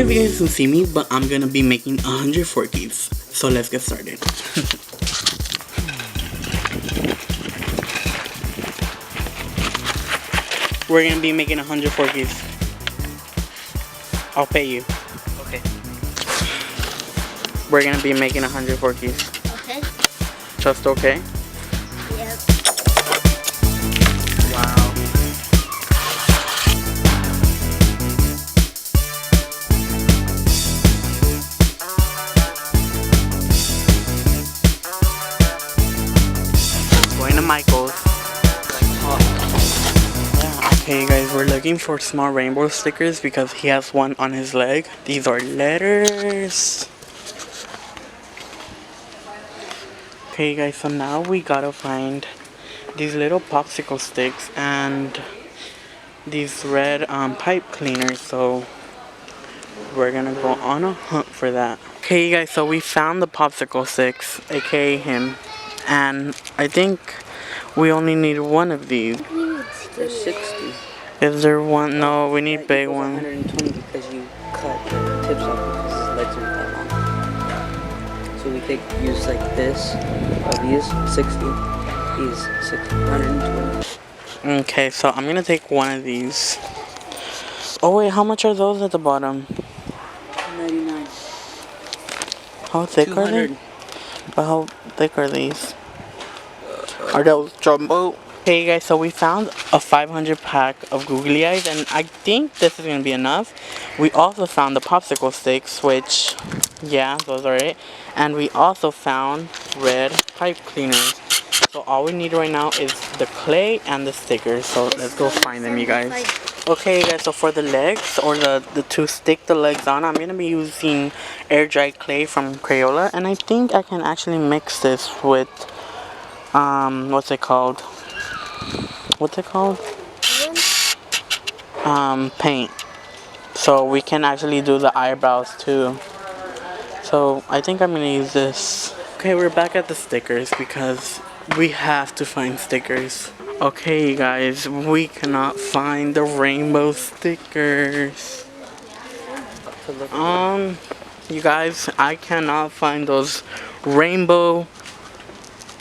if you guys can see me, but I'm gonna be making 100 forkies. So let's get started. We're gonna be making 100 forkies. I'll pay you. Okay. We're gonna be making 100 forkies. Okay. Just okay? Yep. Wow. Going to Michael's. Okay guys, we're looking for small rainbow stickers because he has one on his leg. These are letters. Okay guys, so now we gotta find these little popsicle sticks and these red pipe cleaners. So we're gonna go on a hunt for that. Okay guys, so we found the popsicle sticks, aka him. And I think we only need one of these. There's 60. Is there one? No, we need big ones. 120 because you cut the tips off because his legs are that long. So we could use like this of these 60. These 60, 120. Okay, so I'm gonna take one of these. Oh wait, how much are those at the bottom? 99. How thick are they? 200. But how thick are these? Are those jumbo? Hey guys, so we found a 500 pack of googly eyes, and I think this is gonna be enough. We also found the popsicle sticks, which, yeah, those are it. And we also found red pipe cleaners. So all we need right now is the clay and the stickers. So let's go find them, you guys. Okay guys, so for the legs, or the to stick the legs on, I'm gonna be using air dried clay from Crayola, and I think I can actually mix this with what's it called? Paint. So we can actually do the eyebrows too. So I think I'm gonna use this. Okay, we're back at the stickers because we have to find stickers. Okay guys, we cannot find the rainbow stickers. You guys, I cannot find those rainbow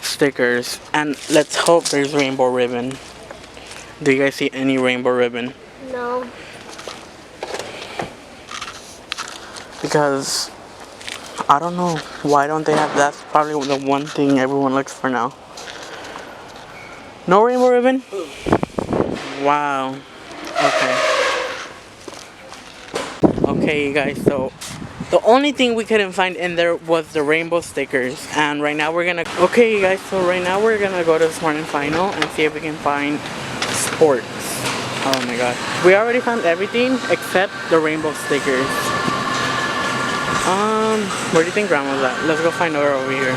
stickers. And let's hope there's rainbow ribbon. Do you guys see any rainbow ribbon? No. Because I don't know, why don't they have? That's probably the one thing everyone looks for now. No rainbow ribbon? Wow. Okay you guys, so the only thing we couldn't find in there was the rainbow stickers. And right now we're gonna, okay you guys, so right now we're gonna go to the Smart and Final and see if we can find sports. Oh my god. We already found everything except the rainbow stickers. Where do you think Grandma's at? Let's go find her over here.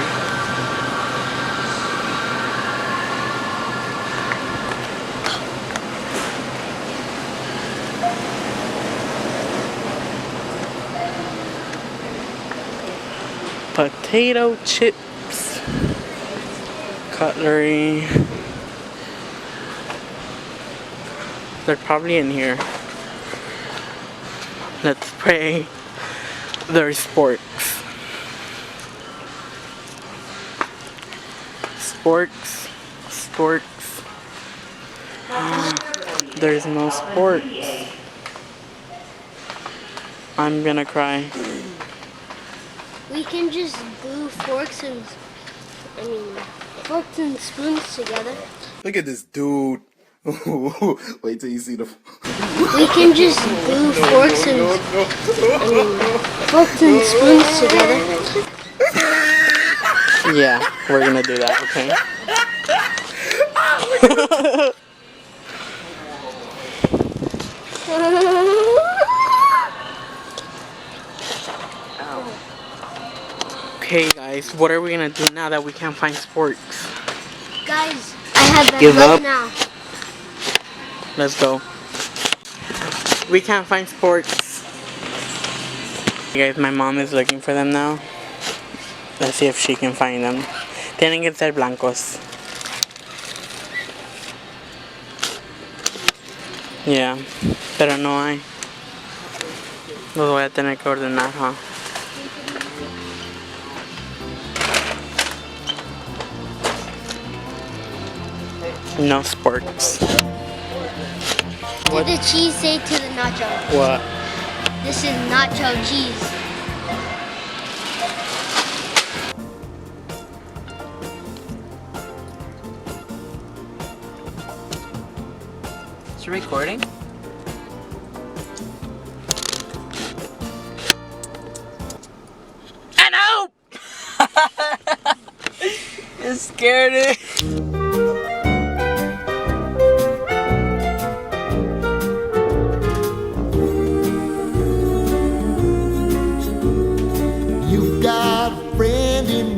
Potato chips, cutlery. They're probably in here. Let's pray. There's sporks. Sporks. There's no sporks. I'm gonna cry. We can just glue forks and spoons together. Look at this dude. Wait till you see the. We can just glue forks and spoons together. Yeah, we're gonna do that, okay? Okay guys, what are we gonna do now that we can't find sporks? Guys, I have that Give right up. now. Let's go. We can't find sporks. Hey guys, my mom is looking for them now. Let's see if she can find them. Tienen que ser blancos. Yeah, pero no hay. Los voy a tener que ordenar, huh? No sporks. What did the cheese say to the nacho? What? This is nacho cheese. Is it recording? I know! You scared it.